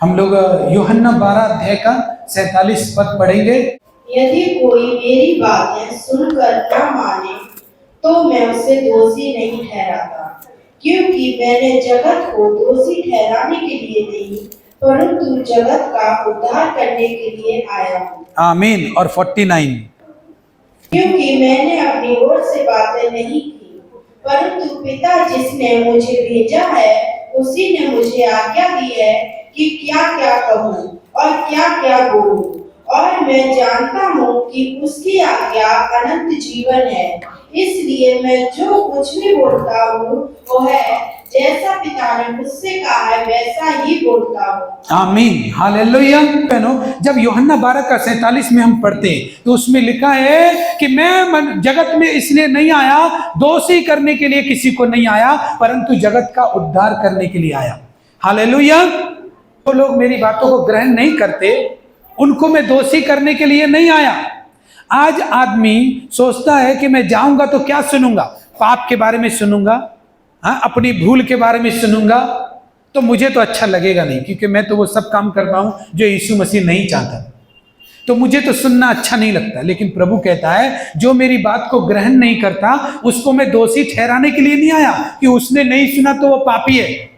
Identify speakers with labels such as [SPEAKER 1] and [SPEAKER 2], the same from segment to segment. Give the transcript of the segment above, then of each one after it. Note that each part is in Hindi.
[SPEAKER 1] हम लोग यूहन्ना 12 अध्याय का 47 पद पढ़ेंगे।
[SPEAKER 2] यदि कोई मेरी बातें सुनकर न माने तो मैं उसे दोषी नहीं ठहराता, क्योंकि मैंने जगत को दोषी ठहराने के लिए नहीं, परंतु जगत का उद्धार करने के लिए आया हूँ।
[SPEAKER 1] आमीन। और 49,
[SPEAKER 2] क्योंकि मैंने अपनी ओर से बातें नहीं की, परंतु पिता जिसने मुझे भेजा है उसी ने मुझे आज्ञा दी है कि क्या क्या कहूँ और क्या क्या बोलूँ, और मैं जानता हूँ कि उसकी आज्ञा अनंत जीवन है। इसलिए मैं जो कुछ भी बोलता हूँ वो है जैसा पिता ने मुझसे कहा है वैसा ही बोलता हूँ।
[SPEAKER 1] आमीन, हालेलुया। बहनों, जब यूहन्ना 12 का 47 में हम पढ़ते हैं तो उसमें लिखा है कि मैं जगत में इसलिए नहीं आया, दोषी करने के लिए किसी को नहीं आया, परंतु जगत का उद्धार करने के लिए आया। हालेलुया। तो लोग मेरी बातों को ग्रहण नहीं करते, उनको मैं दोषी करने के लिए नहीं आया। आज आदमी सोचता है कि मैं जाऊंगा तो क्या सुनूंगा, पाप के बारे में सुनूंगा, हाँ, अपनी भूल के बारे में सुनूंगा, तो मुझे तो अच्छा लगेगा नहीं, क्योंकि मैं तो वो सब काम करता हूं जो यीशु मसीह नहीं चाहता, तो मुझे तो सुनना अच्छा नहीं लगता। लेकिन प्रभु कहता है जो मेरी बात को ग्रहण नहीं करता उसको मैं दोषी ठहराने के लिए नहीं आया कि उसने नहीं सुना तो वो पापी है।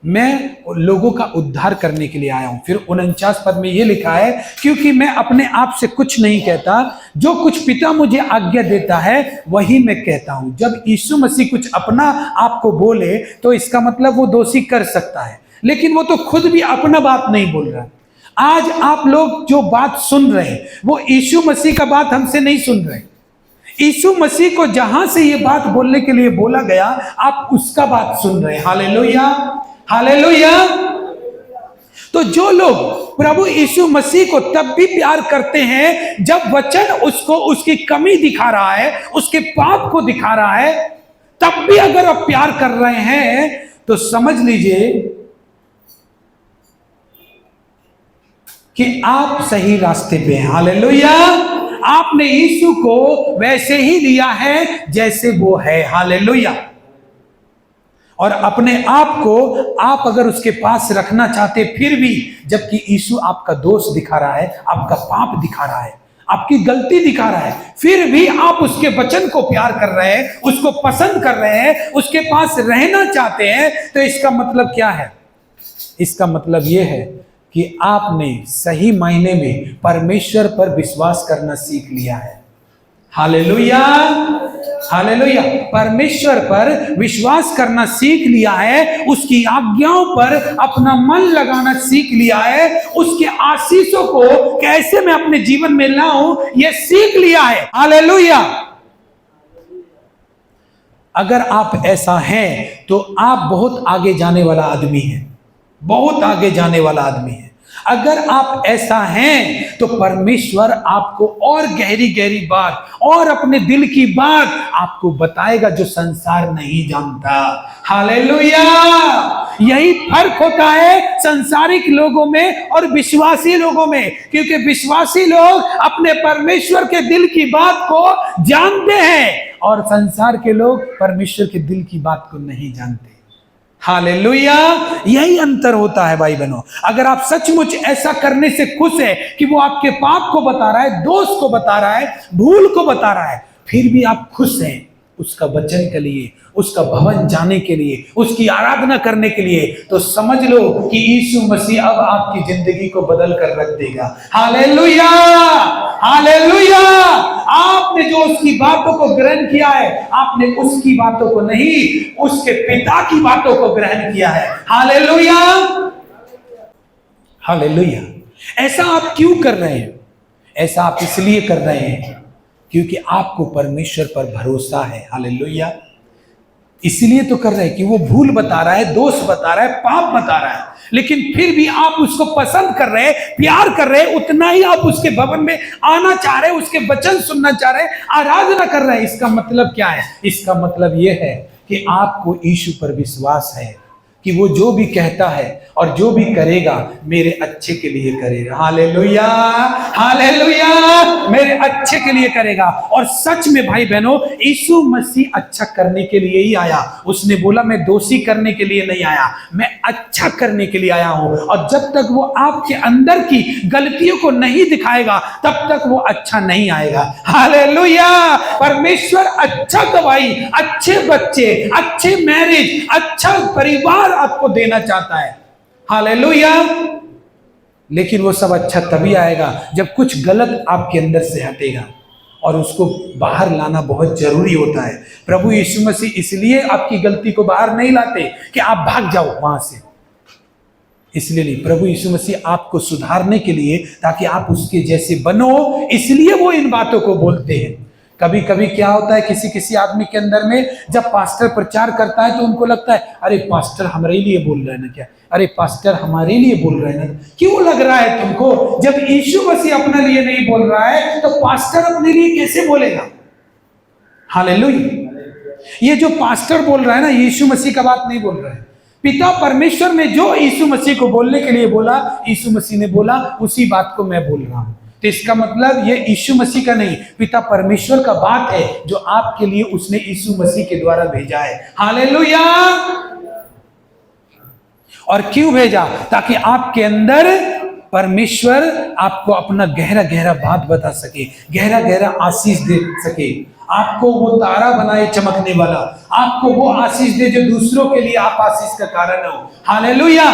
[SPEAKER 1] मैं लोगों का उद्धार करने के लिए आया हूं। फिर 49 पद में यह लिखा है, क्योंकि मैं अपने आप से कुछ नहीं कहता, जो कुछ पिता मुझे आज्ञा देता है वही मैं कहता हूं। जब यीशु मसीह कुछ अपना आप को बोले तो इसका मतलब वो दोषी कर सकता है, लेकिन वो तो खुद भी अपना बात नहीं बोल रहा। आज आप लोग जो बात सुन रहे हैं वो यीशु मसीह का बात हमसे नहीं सुन रहे। यीशु मसीह को जहां से ये बात बोलने के लिए बोला गया आप उसका बात सुन रहे हैं। Hallelujah, hallelujah. तो जो लोग प्रभु यीशु मसीह को तब भी प्यार करते हैं जब वचन उसको उसकी कमी दिखा रहा है, उसके पाप को दिखा रहा है, तब भी अगर आप प्यार कर रहे हैं तो समझ लीजिए कि आप सही रास्ते पे हैं। हालेलुया। आपने यीशु को वैसे ही लिया है जैसे वो है। हालेलुया। और अपने आप को आप अगर उसके पास रखना चाहते फिर भी, जबकि यीशु आपका दोष दिखा रहा है, आपका पाप दिखा रहा है, आपकी गलती दिखा रहा है, फिर भी आप उसके वचन को प्यार कर रहे हैं, उसको पसंद कर रहे हैं, उसके पास रहना चाहते हैं, तो इसका मतलब क्या है? इसका मतलब यह है कि आपने सही मायने में परमेश्वर पर विश्वास करना सीख लिया है। Hallelujah, hallelujah. परमेश्वर पर विश्वास करना सीख लिया है, उसकी आज्ञाओं पर अपना मन लगाना सीख लिया है, उसके आशीषों को कैसे मैं अपने जीवन में लाऊं यह सीख लिया है। हालेलुया। अगर आप ऐसा हैं तो आप बहुत आगे जाने वाला आदमी है, बहुत आगे जाने वाला आदमी है। अगर आप ऐसा हैं तो परमेश्वर आपको और गहरी गहरी बात और अपने दिल की बात आपको बताएगा जो संसार नहीं जानता। हालेलुया। यही फर्क होता है संसारिक लोगों में और विश्वासी लोगों में, क्योंकि विश्वासी लोग अपने परमेश्वर के दिल की बात को जानते हैं और संसार के लोग परमेश्वर के दिल की बात को नहीं जानते। हालेलुया। यही अंतर होता है भाई बहनों। अगर आप सचमुच ऐसा करने से खुश है कि वो आपके पाप को बता रहा है, दोष को बता रहा है, भूल को बता रहा है, फिर भी आप खुश हैं उसका वचन के लिए, उसका भवन जाने के लिए, उसकी आराधना करने के लिए, तो समझ लो कि यीशु मसीह अब आपकी जिंदगी को बदल कर रख देगा। Hallelujah, hallelujah. आपने जो उसकी बातों को ग्रहण किया है, आपने उसकी बातों को नहीं, उसके पिता की बातों को ग्रहण किया है। Hallelujah, hallelujah. ऐसा आप क्यों कर रहे हैं? ऐसा आप इसलिए कर रहे हैं क्योंकि आपको परमेश्वर पर भरोसा है। हालेलुया। इसलिए तो कर रहे हैं कि वो भूल बता रहा है, दोष बता रहा है, पाप बता रहा है, लेकिन फिर भी आप उसको पसंद कर रहे हैं, प्यार कर रहे हैं, उतना ही आप उसके भवन में आना चाह रहे हैं, उसके वचन सुनना चाह रहे हैं, आराधना कर रहे हैं। इसका मतलब क्या है? इसका मतलब यह है कि आपको यीशु पर विश्वास है, कि वो जो भी कहता है और जो भी करेगा मेरे अच्छे के लिए करेगा। हालेलुया, हालेलुया, मेरे अच्छे के लिए करेगा। और सच में भाई बहनों, यीशु मसीह अच्छा करने के लिए ही आया। उसने बोला मैं दोषी करने के लिए नहीं आया, मैं अच्छा करने के लिए आया हूं। और जब तक वो आपके अंदर की गलतियों को नहीं दिखाएगा तब तक वो अच्छा नहीं आएगा। हालेलुया, परमेश्वर अच्छा गवाही, अच्छे बच्चे, अच्छे मैरिज, अच्छा परिवार आपको देना चाहता है। हालेलुया, लेकिन वो सब अच्छा तभी आएगा जब कुछ गलत आपके अंदर से हटेगा, और उसको बाहर लाना बहुत जरूरी होता है। प्रभु यीशु मसीह इसलिए आपकी गलती को बाहर नहीं लाते कि आप भाग जाओ वहां से, इसलिए नहीं। प्रभु यीशु मसीह आपको सुधारने के लिए, ताकि आप उसके जैसे बनो, इसलिए वो इन बातों को बोलते हैं। कभी कभी क्या होता है, किसी किसी आदमी के अंदर में जब पास्टर प्रचार करता है तो उनको लगता है अरे पास्टर हमारे लिए बोल रहे हैं ना क्या, अरे पास्टर हमारे लिए बोल रहे हैं ना। क्यों लग रहा है तुमको? जब यीशु मसीह अपने लिए नहीं बोल रहा है तो पास्टर अपने लिए कैसे बोलेगा? हालेलुया, ये जो पास्टर बोल रहा है ना, यीशु मसीह का बात नहीं बोल रहा है। पिता परमेश्वर ने जो यीशु मसीह को बोलने के लिए बोला, यीशु मसीह ने बोला, उसी बात को मैं बोल रहा हूं। तो इसका मतलब ये यीशु मसीह का नहीं, पिता परमेश्वर का बात है जो आपके लिए उसने यीशु मसीह के द्वारा भेजा है। हालेलुया, और क्यों भेजा? ताकि आपके अंदर परमेश्वर आपको अपना गहरा गहरा बात बता सके, गहरा गहरा आशीष दे सके, आपको वो तारा बनाए चमकने वाला, आपको वो आशीष दे जो दूसरों के लिए आप आशीष का कारण हो। हालेलुया,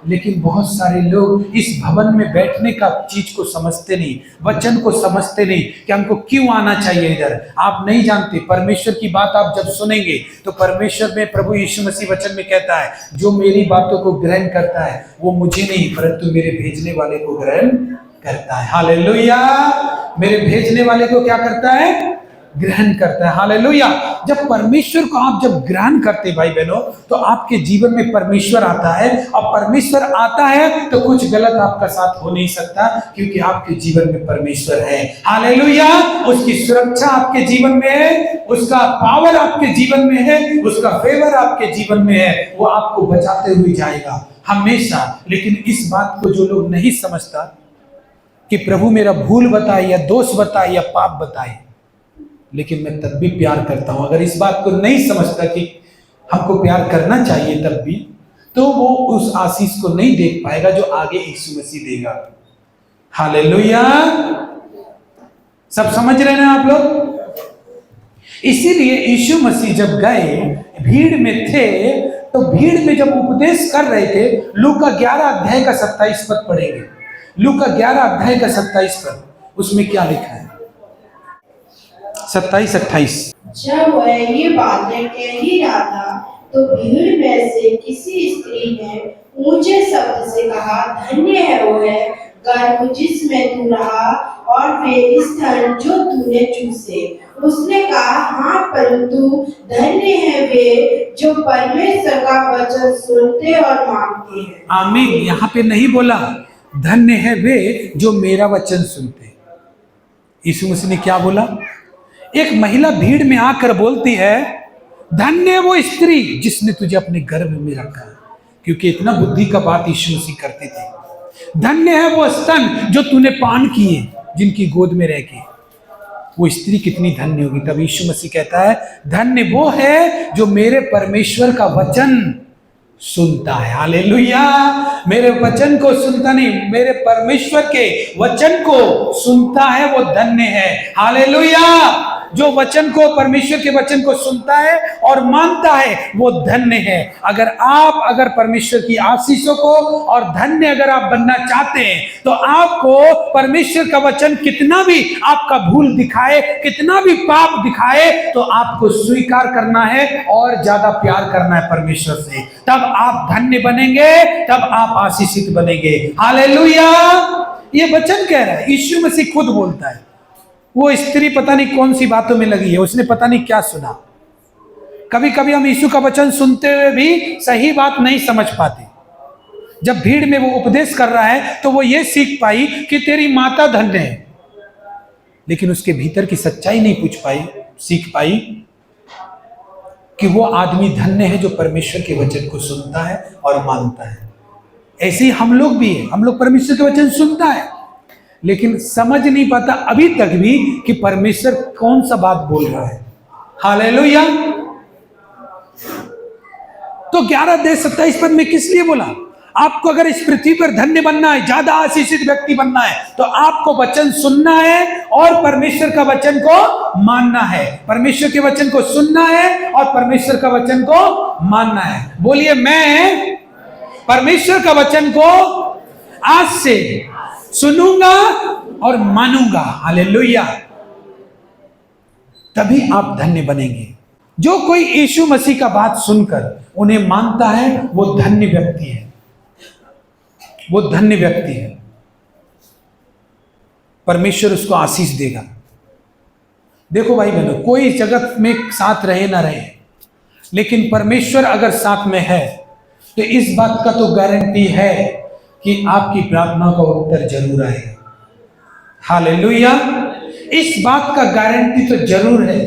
[SPEAKER 1] लेकिन बहुत सारे लोग इस भवन में बैठने का चीज को समझते नहीं, वचन को समझते नहीं कि हमको क्यों आना चाहिए इधर। आप नहीं जानते, परमेश्वर की बात आप जब सुनेंगे तो परमेश्वर में, प्रभु यीशु मसीह वचन में कहता है, जो मेरी बातों को ग्रहण करता है वो मुझे नहीं परंतु मेरे भेजने वाले को ग्रहण करता है। हालेलुया, मेरे भेजने वाले को क्या करता है? ग्रहण करता है। हालेलुया, जब परमेश्वर को आप जब ग्रहण करते भाई बहनों, तो आपके जीवन में परमेश्वर आता है, और परमेश्वर आता है तो कुछ गलत आपका साथ हो नहीं सकता, क्योंकि आपके जीवन में परमेश्वर है। हालेलुया, उसकी सुरक्षा आपके जीवन में है, उसका पावर आपके जीवन में है, उसका फेवर आपके जीवन में है, वो आपको बचाते हुए जाएगा हमेशा। लेकिन इस बात को जो लोग नहीं समझता कि प्रभु मेरा भूल बताए या दोष बताए या पाप बताए, लेकिन मैं तब भी प्यार करता हूं, अगर इस बात को नहीं समझता कि हमको प्यार करना चाहिए तब भी, तो वो उस आशीष को नहीं देख पाएगा जो आगे यीशु मसीह देगा। हालेलुया, सब समझ रहे हैं आप लोग? इसीलिए यीशु मसीह जब गए, भीड़ में थे, तो भीड़ में जब उपदेश कर रहे थे, लूका 11 अध्याय का 27 पद पढ़ेंगे। लूका 11 अध्याय का 27 पद, उसमें क्या लिखा है? 27-28।
[SPEAKER 2] जब वह ये बातें कह ही रहा था तो भीड़ में से किसी स्त्री ने ऊंचे शब्द से कहा, धन्य है वो है गर्भ जिसमें तू रहा और वे स्तन जो तूने चूसे। उसने कहा, हाँ, परंतु धन्य है वे जो परमेश्वर का वचन सुनते और मानते हैं।
[SPEAKER 1] आमीन। यहाँ पे नहीं बोला धन्य है वे जो मेरा वचन सुनते। यीशु मसीह ने क्या बोला? एक महिला भीड़ में आकर बोलती है, धन्य वो स्त्री जिसने तुझे अपने गर्भ में रखा, क्योंकि इतना बुद्धि का बात यीशु मसीह करते थे। धन्य है वो स्तन जो तूने पान किए, जिनकी गोद में रह के। वो स्त्री कितनी धन्य होगी। तब यीशु मसीह कहता है, धन्य वो है जो मेरे परमेश्वर का वचन सुनता है। हालेलुया, मेरे वचन को सुनता नहीं, मेरे परमेश्वर के वचन को सुनता है, वो धन्य है। हालेलुया, जो वचन को, परमेश्वर के वचन को सुनता है और मानता है, वो धन्य है। अगर परमेश्वर की आशीषों को और धन्य अगर आप बनना चाहते हैं, तो आपको परमेश्वर का वचन कितना भी आपका भूल दिखाए, कितना भी पाप दिखाए, तो आपको स्वीकार करना है और ज्यादा प्यार करना है परमेश्वर से। तब आप धन्य बनेंगे, तब आप आशीषित बनेंगे। हालेलुया, ये वचन कह रहा है, यीशु मसीह खुद बोलता है। वो स्त्री पता नहीं कौन सी बातों में लगी है, उसने पता नहीं क्या सुना। कभी कभी हम यीशु का वचन सुनते हुए भी सही बात नहीं समझ पाते। जब भीड़ में वो उपदेश कर रहा है तो वो ये सीख पाई कि तेरी माता धन्य है, लेकिन उसके भीतर की सच्चाई नहीं पूछ पाई, सीख पाई कि वो आदमी धन्य है जो परमेश्वर के वचन को सुनता है और मानता है। ऐसे ही हम लोग भी हैं, हम लोग परमेश्वर के वचन सुनता है लेकिन समझ नहीं पाता अभी तक भी कि परमेश्वर कौन सा बात बोल रहा है। हालेलुया। तो 11:27 पद में किस लिए बोला? आपको अगर इस पृथ्वी पर धन्य बनना है, ज्यादा आशीषित व्यक्ति बनना है, तो आपको वचन सुनना है और परमेश्वर का वचन को मानना है। परमेश्वर के वचन को सुनना है और परमेश्वर का वचन को मानना है। बोलिए, मैं परमेश्वर का वचन को आज से सुनूंगा और मानूंगा। हालेलुया। तभी आप धन्य बनेंगे। जो कोई यीशु मसीह का बात सुनकर उन्हें मानता है वो धन्य व्यक्ति है, वो धन्य व्यक्ति है। परमेश्वर उसको आशीष देगा। देखो भाई बहनों, कोई जगत में साथ रहे ना रहे, लेकिन परमेश्वर अगर साथ में है तो इस बात का तो गारंटी है कि आपकी प्रार्थना का उत्तर जरूर आएगा। हालेलुया। इस बात का गारंटी तो जरूर है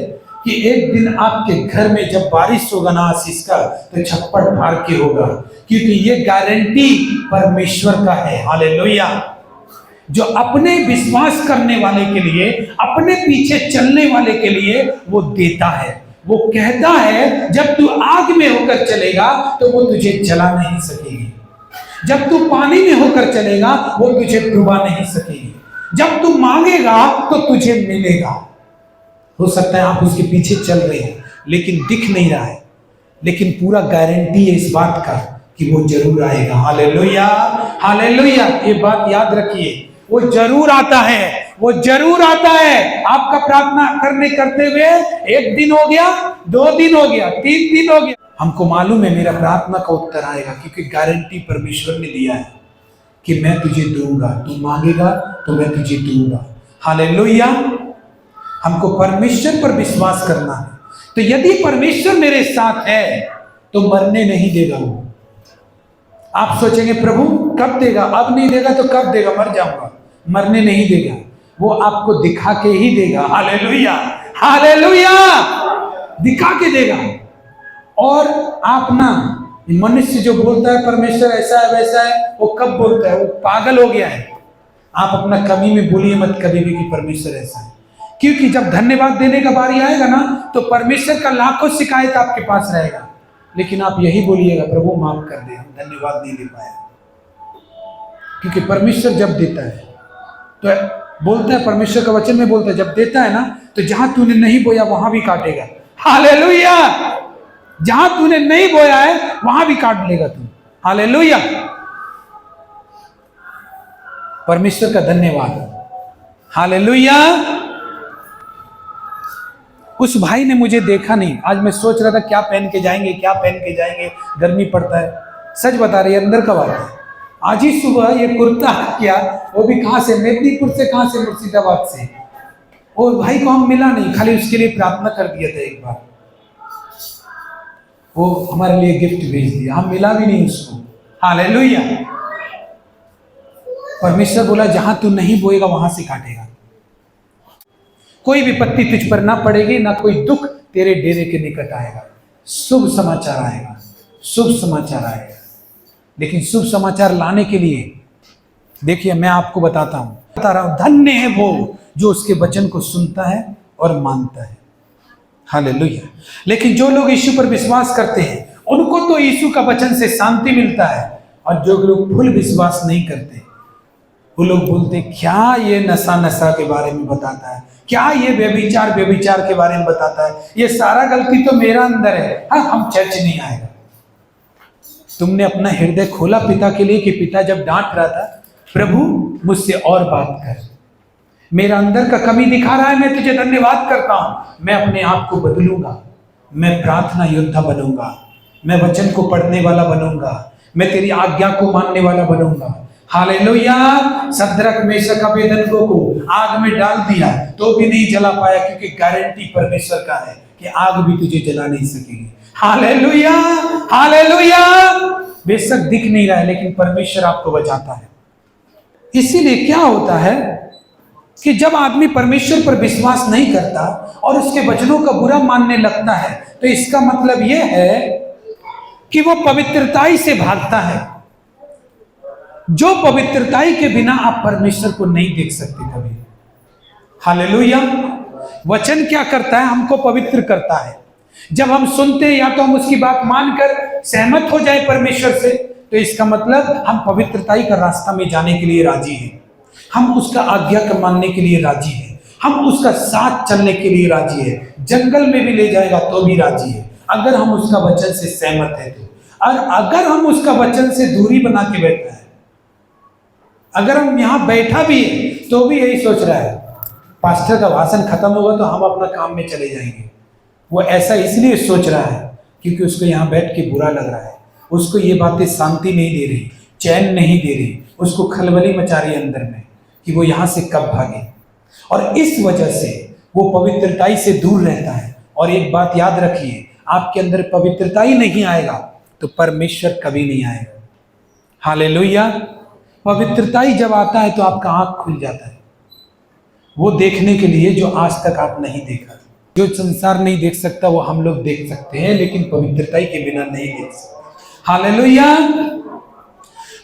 [SPEAKER 1] कि एक दिन आपके घर में जब बारिश होगा ना आशीष का, तो छप्पड़ फाड़ के होगा, क्योंकि ये गारंटी परमेश्वर का है। हालेलुया। जो अपने विश्वास करने वाले के लिए, अपने पीछे चलने वाले के लिए वो देता है। वो कहता है जब तू आग में होकर चलेगा तो वो तुझे जला नहीं सकेगी, जब तू पानी में होकर चलेगा वो तुझे डुबा नहीं सकेगी, जब तू मांगेगा तो तुझे मिलेगा। हो सकता है आप उसके पीछे चल रहे हो लेकिन दिख नहीं रहा है, लेकिन पूरा गारंटी है इस बात का कि वो जरूर आएगा। Hallelujah, hallelujah. ये बात याद रखिए, वो जरूर आता है, वो जरूर आता है। आपका प्रार्थना करते हुए 1 दिन हो गया, 2 दिन हो गया, 3 दिन हो गया, हमको मालूम है मेरा प्रार्थना का उत्तर आएगा, क्योंकि गारंटी परमेश्वर ने दिया है कि मैं तुझे दूंगा, तू मांगेगा तो मैं तुझे दूंगा। हालेलुया। हमको परमेश्वर पर विश्वास करना है। तो यदि परमेश्वर मेरे साथ है तो मरने नहीं देगा वो। आप सोचेंगे प्रभु कब देगा, अब नहीं देगा तो कब देगा, मर जाऊंगा। मरने नहीं देगा, वो आपको दिखा के ही देगा। Hallelujah, hallelujah. दिखा के देगा। और आप ना, मनुष्य जो बोलता है परमेश्वर ऐसा है वैसा है, वो कब बोलता है? वो पागल हो गया है। आप अपना कमी में बोलिए मत कभी भी कि परमेश्वर ऐसा है, क्योंकि जब धन्यवाद देने का बारी आएगा ना तो परमेश्वर का लाखों शिकायत आपके पास रहेगा, लेकिन आप यही बोलिएगा प्रभु माफ कर दे, हम धन्यवाद नहीं दे पाए। क्योंकि परमेश्वर जब देता है तो बोलता है, परमेश्वर का वचन में बोलता है जब देता है ना तो जहां तूने नहीं बोया वहां भी काटेगा। हालेलुया। जहां तूने नहीं बोया है वहां भी काट लेगा तू। हालेलुया। परमेश्वर का धन्यवाद। हालेलुया। उस भाई ने मुझे देखा नहीं, आज मैं सोच रहा था क्या पहन के जाएंगे, क्या पहन के जाएंगे, गर्मी पड़ता है। सच बता रही है, अंदर का बात है। आज ही सुबह ये कुर्ता किया, वो भी कहां से, मेदिनीपुर से, कहां से, मुर्शिदाबाद से। और भाई को हम मिला नहीं, खाली उसके लिए प्रार्थना कर दिया था एक बार, वो हमारे लिए गिफ्ट भेज दिया, हम मिला भी नहीं उसको। हालेलुया। परमेश्वर बोला जहां तू नहीं बोएगा वहां से काटेगा। कोई विपत्ति तुझ पर ना पड़ेगी, ना कोई दुख तेरे डेरे के निकट आएगा। शुभ समाचार आएगा, शुभ समाचार आएगा। लेकिन शुभ समाचार लाने के लिए देखिए मैं आपको बता रहा हूं, धन्य है वो जो उसके वचन को सुनता है और मानता है। हालेलुया। लेकिन जो लोग यीशु पर विश्वास करते हैं उनको तो यीशु का वचन से शांति मिलता है, और जो लोग फुल विश्वास नहीं करते वो लोग बोलते क्या ये नशा के बारे में बताता है, क्या ये व्यभिचार के बारे में बताता है, ये सारा गलती तो मेरा अंदर है, हाँ हम चर्च नहीं आएगा। तुमने अपना हृदय खोला पिता के लिए कि पिता जब डांट रहा था, प्रभु मुझसे और बात कर, मेरा अंदर का कमी दिखा रहा है, मैं तुझे धन्यवाद करता हूं, मैं अपने आप को बदलूंगा, मैं प्रार्थना योद्धा बनूंगा, मैं वचन को पढ़ने वाला बनूंगा, मैं तेरी आज्ञा को मानने वाला बनूंगा। हालेलुया। सद्रक मेशक अबेदनगो को आग में डाल दिया तो भी नहीं जला पाया, क्योंकि गारंटी परमेश्वर का है कि आग भी तुझे जला नहीं सकेगी। Hallelujah, hallelujah. बेशक दिख नहीं रहा है लेकिन परमेश्वर आपको बचाता है। इसीलिए क्या होता है, कि जब आदमी परमेश्वर पर विश्वास नहीं करता और उसके वचनों का बुरा मानने लगता है, तो इसका मतलब यह है कि वो पवित्रताई से भागता है। जो पवित्रताई के बिना आप परमेश्वर को नहीं देख सकते कभी। हालेलुया। वचन क्या करता है? हमको पवित्र करता है। जब हम सुनते हैं, या तो हम उसकी बात मानकर सहमत हो जाए परमेश्वर से, तो इसका मतलब हम पवित्रताई का रास्ता में जाने के लिए राजी हैं, हम उसका आज्ञा का मानने के लिए राजी हैं, हम उसका साथ चलने के लिए राजी है। जंगल में भी ले जाएगा तो भी राजी है, अगर हम उसका वचन से सहमत है तो। और अगर हम उसका वचन से दूरी बना के बैठा है, अगर हम यहां बैठा भी है तो भी यही सोच रहा है पास्टर का भाषण खत्म होगा तो हम अपना काम में चले जाएंगे। वो ऐसा इसलिए सोच रहा है क्योंकि उसको यहाँ बैठ के बुरा लग रहा है, उसको ये बातें शांति नहीं दे रही, चैन नहीं दे रही, उसको खलबली मचा रही है अंदर में कि वो यहाँ से कब भागे। और इस वजह से वो पवित्रताई से दूर रहता है। और एक बात याद रखिए, आपके अंदर पवित्रताई नहीं आएगा तो परमेश्वर कभी नहीं आएगा। हालेलुया। पवित्रताई जब आता है तो आपका आंख खुल जाता है वो देखने के लिए जो आज तक आप नहीं देखा। जो संसार नहीं देख सकता वो हम लोग देख सकते हैं, लेकिन पवित्रताई के बिना नहीं देख सकते। हालेलुया।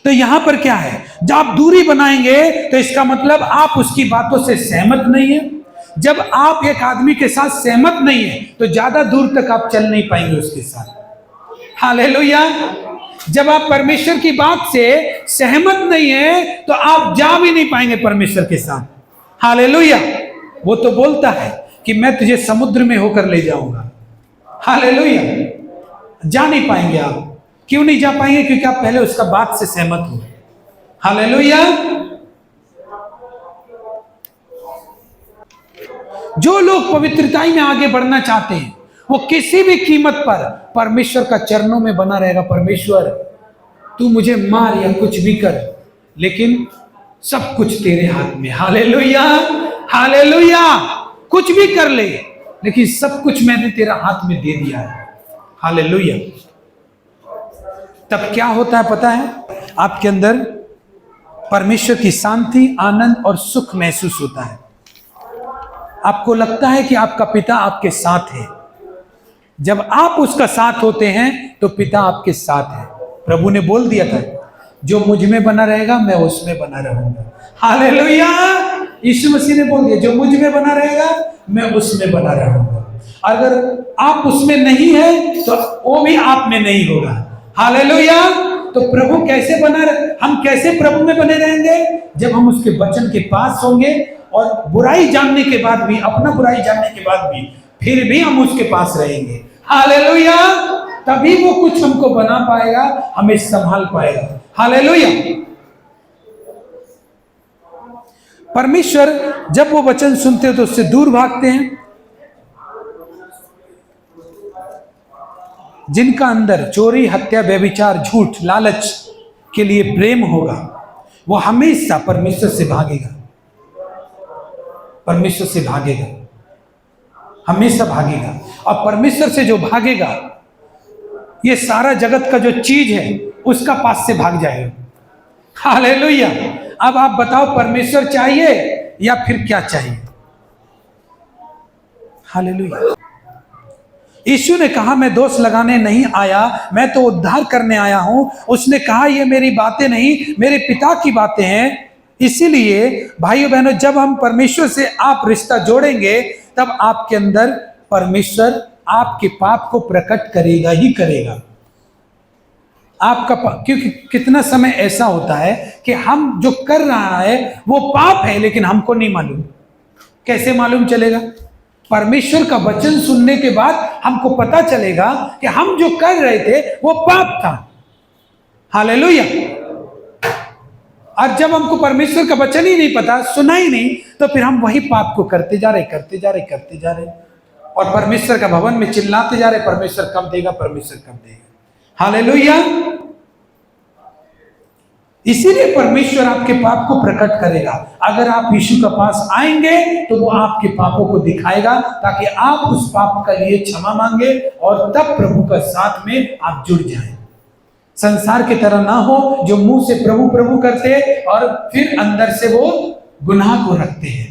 [SPEAKER 1] तो यहां पर क्या है, जब आप दूरी बनाएंगे तो इसका मतलब आप उसकी बातों से सहमत नहीं है। जब आप एक आदमी के साथ सहमत नहीं है तो ज्यादा दूर तक आप चल नहीं पाएंगे उसके साथ। हालेलुया। जब आप परमेश्वर की बात से सहमत नहीं है तो आप जा भी नहीं पाएंगे परमेश्वर के साथ। हालेलुया। वो तो बोलता है कि मैं तुझे समुद्र में होकर ले जाऊंगा। हालेलुया। जा नहीं पाएंगे आप। क्यों नहीं जा पाएंगे? क्योंकि आप पहले उसका बात से सहमत हो। हालेलुया। जो लोग पवित्रताई में आगे बढ़ना चाहते हैं वो किसी भी कीमत पर परमेश्वर का चरणों में बना रहेगा। परमेश्वर तू मुझे मार या कुछ भी कर, लेकिन सब कुछ तेरे हाथ में। हालेलुया। हालेलुया। कुछ भी कर ले, लेकिन सब कुछ मैंने तेरा हाथ में दे दिया है। हालेलुया। तब क्या होता है पता है? आपके अंदर परमेश्वर की शांति, आनंद और सुख महसूस होता है। आपको लगता है कि आपका पिता आपके साथ है। जब आप उसका साथ होते हैं तो पिता आपके साथ है। प्रभु ने बोल दिया था, जो मुझ में बना रहेगा मैं उसमें बना रहूंगा। हालेलुया। यीशु मसीह ने बोल दिया, जो मुझ में बना रहेगा मैं उसमें बना रहूंगा। अगर आप उसमें नहीं है तो वो भी आप में नहीं होगा। हालेलुया। तो प्रभु कैसे हम कैसे प्रभु में बने रहेंगे? जब हम उसके वचन के पास होंगे और बुराई जानने के बाद भी, अपना बुराई जानने के बाद भी फिर भी हम उसके पास रहेंगे। हालेलुया। तभी वो कुछ हमको बना पाएगा, हमें संभाल पाएगा। हालेलुया। परमेश्वर जब वो वचन सुनते हो तो उससे दूर भागते हैं। जिनका अंदर चोरी, हत्या, व्यभिचार, झूठ, लालच के लिए प्रेम होगा वो हमेशा परमेश्वर से भागेगा। परमेश्वर से भागेगा, हमेशा भागेगा। और परमेश्वर से जो भागेगा ये सारा जगत का जो चीज है उसका पास से भाग जाएगा। हालेलुया। अब आप बताओ, परमेश्वर चाहिए या फिर क्या चाहिए? हालेलुया। यीशु ने कहा, मैं दोष लगाने नहीं आया, मैं तो उद्धार करने आया हूं। उसने कहा, ये मेरी बातें नहीं, मेरे पिता की बातें हैं। इसीलिए भाइयों बहनों, जब हम परमेश्वर से आप रिश्ता जोड़ेंगे तब आपके अंदर परमेश्वर आपके पाप को प्रकट करेगा ही करेगा। आपका क्योंकि कितना समय ऐसा होता है कि हम जो कर रहा है वो पाप है, लेकिन हमको नहीं मालूम। कैसे मालूम चलेगा? परमेश्वर का वचन सुनने के बाद हमको पता चलेगा कि हम जो कर रहे थे वो पाप था। हालेलुया। और जब हमको परमेश्वर का वचन ही नहीं पता, सुना ही नहीं, तो फिर हम वही पाप को करते जा रहे और परमेश्वर का भवन में चिल्लाते जा रहे, परमेश्वर कब देगा, परमेश्वर कब देगा। हालेलुया। इसीलिए परमेश्वर आपके पाप को प्रकट करेगा। अगर आप यीशु के पास आएंगे तो वो आपके पापों को दिखाएगा, ताकि आप उस पाप के लिए क्षमा मांगे और तब प्रभु का साथ में आप जुड़ जाएं। संसार की तरह ना हो जो मुंह से प्रभु प्रभु करते और फिर अंदर से वो गुनाह को रखते हैं।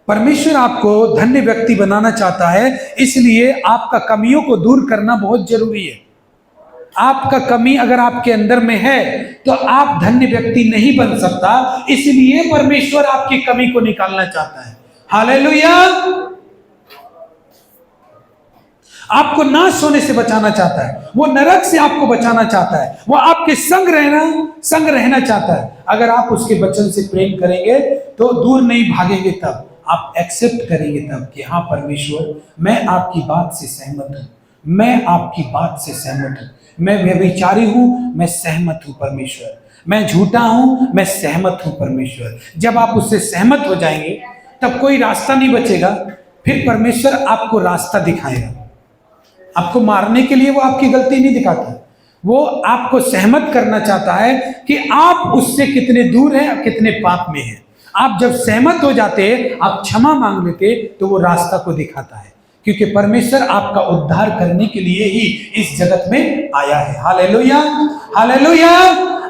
[SPEAKER 1] परमेश्वर आपको धन्य व्यक्ति बनाना चाहता है, इसलिए आपका कमियों को दूर करना बहुत जरूरी है। आपका कमी अगर आपके अंदर में है तो आप धन्य व्यक्ति नहीं बन सकता, इसलिए परमेश्वर आपकी कमी को निकालना चाहता है। हालेलुया। आपको नाश होने से बचाना चाहता है, वो नरक से आपको बचाना चाहता है, वो आपके संग रहना चाहता है। अगर आप उसके वचन से प्रेम करेंगे तो दूर नहीं भागेंगे, तब आप एक्सेप्ट करेंगे तब कि हाँ परमेश्वर, मैं आपकी बात से सहमत हूं, मैं आपकी बात से सहमत हूं, मैं व्यभिचारी हूं, मैं सहमत हूं परमेश्वर, मैं झूठा हूं, मैं सहमत हूं परमेश्वर। जब आप उससे सहमत हो जाएंगे तब कोई रास्ता नहीं बचेगा, फिर परमेश्वर आपको रास्ता दिखाएगा। आपको मारने के लिए वो आपकी गलती नहीं दिखाता, वो आपको सहमत करना चाहता है कि आप उससे कितने दूर हैं और कितने पाप में हैं। आप जब सहमत हो जाते, आप क्षमा मांग लेते, तो वो रास्ता को दिखाता है, क्योंकि परमेश्वर आपका उद्धार करने के लिए ही इस जगत में आया है। Hallelujah, hallelujah.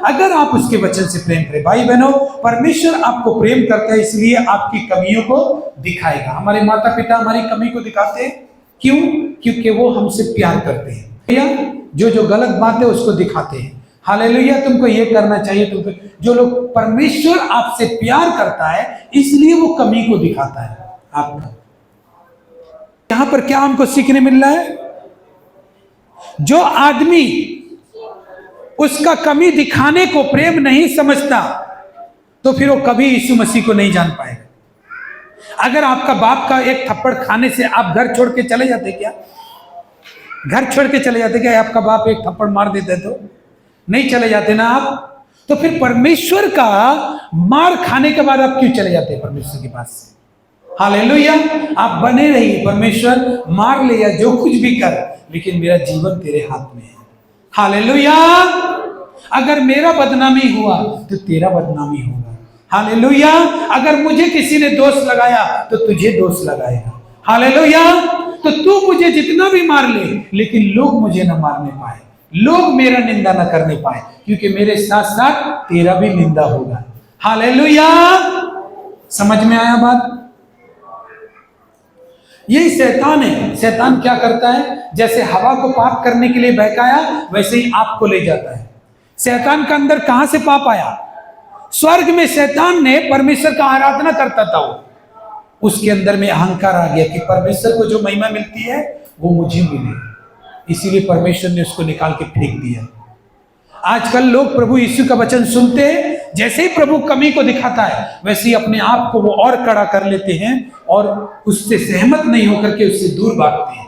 [SPEAKER 1] अगर आप उसके वचन से प्रेम करें, भाई बहनों, परमेश्वर आपको प्रेम करता है, इसलिए आपकी कमियों को दिखाएगा। हमारे माता पिता हमारी कमी को दिखाते हैं, क्यों? क्योंकि वो हमसे प्यार करते हैं। जो गलत बात है उसको दिखाते हैं। हालेलुया। तुमको ये करना चाहिए, तुमको। जो लोग, परमेश्वर आपसे प्यार करता है, इसलिए वो कमी को दिखाता है आपका। यहां पर क्या हमको सीखने मिल रहा है? जो आदमी उसका कमी दिखाने को प्रेम नहीं समझता, तो फिर वो कभी यीशु मसीह को नहीं जान पाएगा। अगर आपका बाप का एक थप्पड़ खाने से आप घर छोड़ के चले जाते क्या? घर छोड़ के चले जाते क्या? आपका बाप एक थप्पड़ मार देते तो नहीं चले जाते ना आप? तो फिर परमेश्वर का मार खाने के बाद आप क्यों चले जाते हैं परमेश्वर के पास से? हालेलुया। आप बने रहिए, परमेश्वर मार ले या जो कुछ भी कर, लेकिन मेरा जीवन तेरे हाथ में है। हालेलुया। अगर मेरा बदनामी हुआ तो तेरा बदनामी होगा। हालेलुया। अगर मुझे किसी ने दोष लगाया तो तुझे दोष लगाएगा। हालेलुया। तो तू मुझे जितना भी मार ले, लेकिन लोग मुझे न मारने पाए, लोग मेरा निंदा न करने पाए, क्योंकि मेरे साथ साथ तेरा भी निंदा होगा। हालेलुया। समझ में आया बात? यही शैतान है। शैतान क्या करता है? जैसे हवा को पाप करने के लिए बहकाया, वैसे ही आपको ले जाता है। शैतान का अंदर कहां से पाप आया? स्वर्ग में शैतान ने परमेश्वर का आराधना करता था, उसके अंदर में अहंकार आ गया कि परमेश्वर को जो महिमा मिलती है वो मुझे मिले, इसीलिए परमेश्वर ने उसको निकाल के फेंक दिया। आजकल लोग प्रभु यीशु का वचन सुनते हैं, जैसे ही प्रभु कमी को दिखाता है, वैसे ही अपने आप को वो और कड़ा कर लेते हैं और उससे सहमत नहीं होकर के उससे दूर भागते हैं।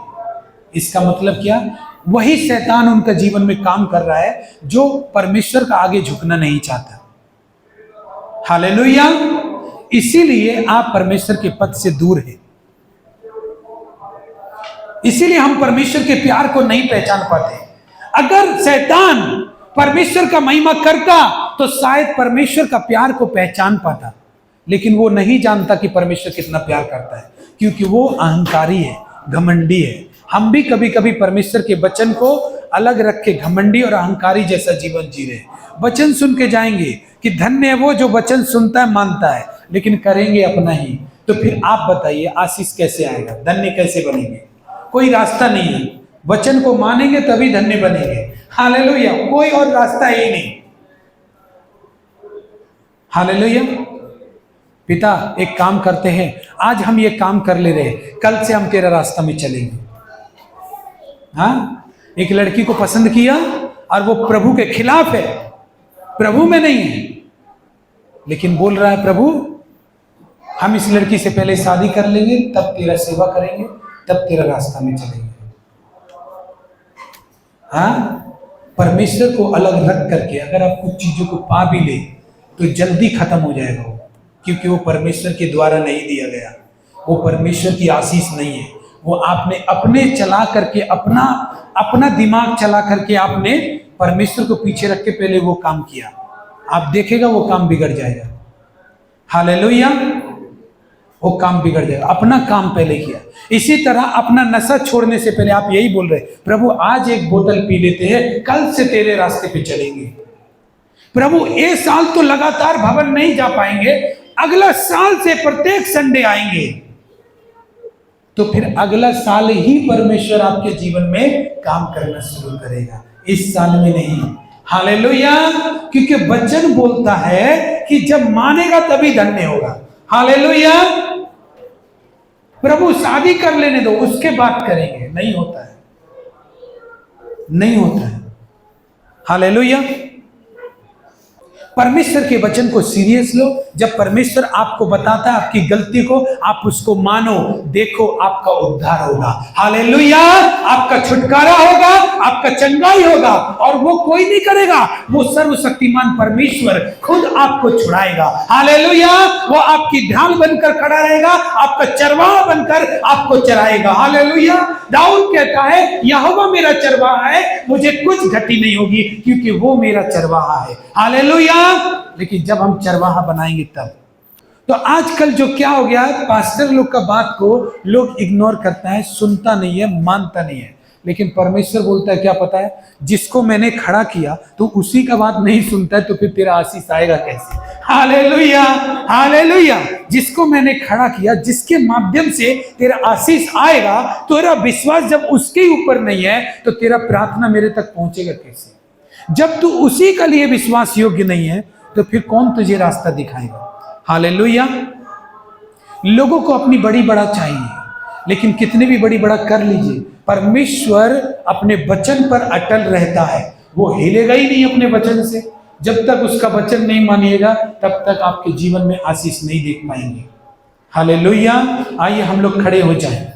[SPEAKER 1] इसका मतलब क्या? वही शैतान उनका जीवन में काम कर रहा है, जो परमेश्वर का आगे झुकना नहीं चाहता। हालेलुया। इसीलिए आप परमेश्वर के पद से दूर हैं, इसीलिए हम परमेश्वर के प्यार को नहीं पहचान पाते। अगर शैतान परमेश्वर का महिमा करता तो शायद परमेश्वर का प्यार को पहचान पाता, लेकिन वो नहीं जानता कि परमेश्वर कितना प्यार करता है, क्योंकि वो अहंकारी है, घमंडी है। हम भी कभी कभी परमेश्वर के वचन को अलग रख के घमंडी और अहंकारी जैसा जीवन जी रहे। वचन सुन के जाएंगे कि धन्य है वो जो वचन सुनता है, मानता है, लेकिन करेंगे अपना ही। तो फिर आप बताइए आशीष कैसे आएगा? धन्य कैसे बनेंगे? कोई रास्ता नहीं है। वचन को मानेंगे तभी धन्य बनेंगे। हालेलुया। कोई और रास्ता ही नहीं। हालेलुया। पिता, एक काम करते हैं, आज हम ये काम कर ले रहे, कल से हम तेरा रास्ता में चलेंगे। हाँ, एक लड़की को पसंद किया और वो प्रभु के खिलाफ है, प्रभु में नहीं है, लेकिन बोल रहा है प्रभु हम इस लड़की से पहले शादी कर लेंगे, तब तेरा सेवा करेंगे, तब तेरा रास्ता में चलेंगे। हाँ, परमेश्वर को अलग रख करके अगर आप कुछ चीजों को पा भी ले तो जल्दी खत्म हो जाएगा वो, क्योंकि वो परमेश्वर के द्वारा नहीं दिया गया, वो परमेश्वर की आशीष नहीं है। वो आपने अपने चला करके अपना दिमाग चला करके आपने परमेश्वर को पीछे रख के पहले वो काम किया, आप देखेगा वो काम बिगड़ जाएगा। हालेलुया। वो काम बिगड़ जाएगा, अपना काम पहले किया। इसी तरह अपना नशा छोड़ने से पहले आप यही बोल रहे, प्रभु आज एक बोतल पी लेते हैं, कल से तेरे रास्ते पे चलेंगे। प्रभु एक साल तो लगातार भवन नहीं जा पाएंगे, अगला साल से प्रत्येक संडे आएंगे, तो फिर अगला साल ही परमेश्वर आपके जीवन में काम करना शुरू करेगा, इस साल में नहीं। हालेलुया। क्योंकि वचन बोलता है कि जब मानेगा तभी धन्य होगा। हालेलुया। प्रभु शादी कर लेने दो, उसके बाद करेंगे, नहीं होता है, नहीं होता है। हालेलुया। परमेश्वर के वचन को सीरियस लो। जब परमेश्वर आपको बताता है आपकी गलती को, आप उसको मानो, देखो आपका उद्धार होगा। हालेलुया। आपका छुटकारा होगा, आपका चंगाई होगा, और वो कोई नहीं करेगा, वो सर्वशक्तिमान परमेश्वर खुद आपको छुड़ाएगा। हालेलुया। वो आपकी ढाल बनकर खड़ा रहेगा, आपका चरवाहा बनकर आपको चराएगा। हालेलुया। दाऊद कहता है यहोवा मेरा चरवाहा है, मुझे कुछ घटी नहीं होगी, क्योंकि वो मेरा चरवाहा है। हालेलुया। लेकिन जब हम चरवाहा बनाएंगे तब। तो आजकल जो क्या हो गया है, पास्टर लोग का बात को लोग इग्नोर करता है, सुनता नहीं है, मानता नहीं है। लेकिन परमेश्वर बोलता है क्या पता है, जिसको मैंने खड़ा किया तो उसी का बात नहीं सुनता है, तो फिर तेरा आशीष आएगा कैसे? हालेलुया। हालेलुया। जिसको मैंने खड़ा किया, जिसके माध्यम से तेरा आशीष आएगा, तेरा विश्वास जब उसके ऊपर नहीं है तो तेरा प्रार्थना मेरे तक पहुंचेगा कैसे? जब तू उसी के लिए विश्वास योग्य नहीं है तो फिर कौन तुझे रास्ता दिखाएगा? हालेलुया। लोगों को अपनी बड़ी बड़ा चाहिए, लेकिन कितने भी बड़ी बड़ा कर लीजिए, परमेश्वर अपने वचन पर अटल रहता है, वो हिलेगा ही नहीं अपने वचन से। जब तक उसका वचन नहीं मानिएगा तब तक आपके जीवन में आशीष नहीं देख पाएंगे। हालेलुया। आइए हम लोग खड़े हो जाएं।